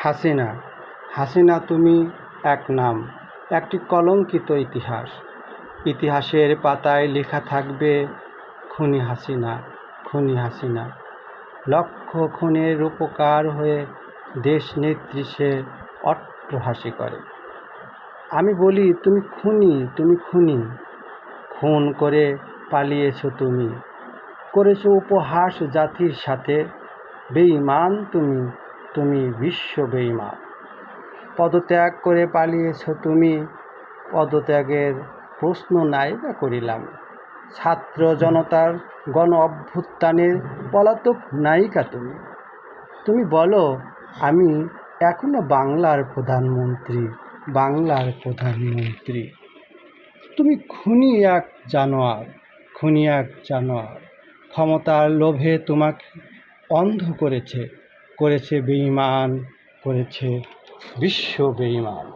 হাসিনা, হাসিনা তুমি এক নাম, একটি কলঙ্কিত ইতিহাস। ইতিহাসের পাতায় লেখা থাকবে খুনি হাসিনা, খুনি হাসিনা। লক্ষ খুনের রূপকার হয়ে দেশ নেত্রী সে অট্টহাসি করে। আমি বলি তুমি খুনি, তুমি খুনি। খুন করে পালিয়েছো তুমি, করেছো উপহাস জাতির সাথে। বেঈমান তুমি, তুমি বিশ্ব বেঈমান। পদত্যাগ করে পালিয়েছো তুমি, পদত্যাগের প্রশ্ন নাই বা করিলাম। ছাত্র জনতার গণ অভ্যুত্থানের পলাতক নায়িকা তুমি। তুমি বলো আমি এখনো বাংলার প্রধানমন্ত্রী, বাংলার প্রধানমন্ত্রী। তুমি খুনি এক জানোয়ার, খুনি এক জানোয়ার। ক্ষমতার লোভে তোমাকে অন্ধ করেছে, করেছে বেঈমান, করেছে বিশ্ব বেঈমান।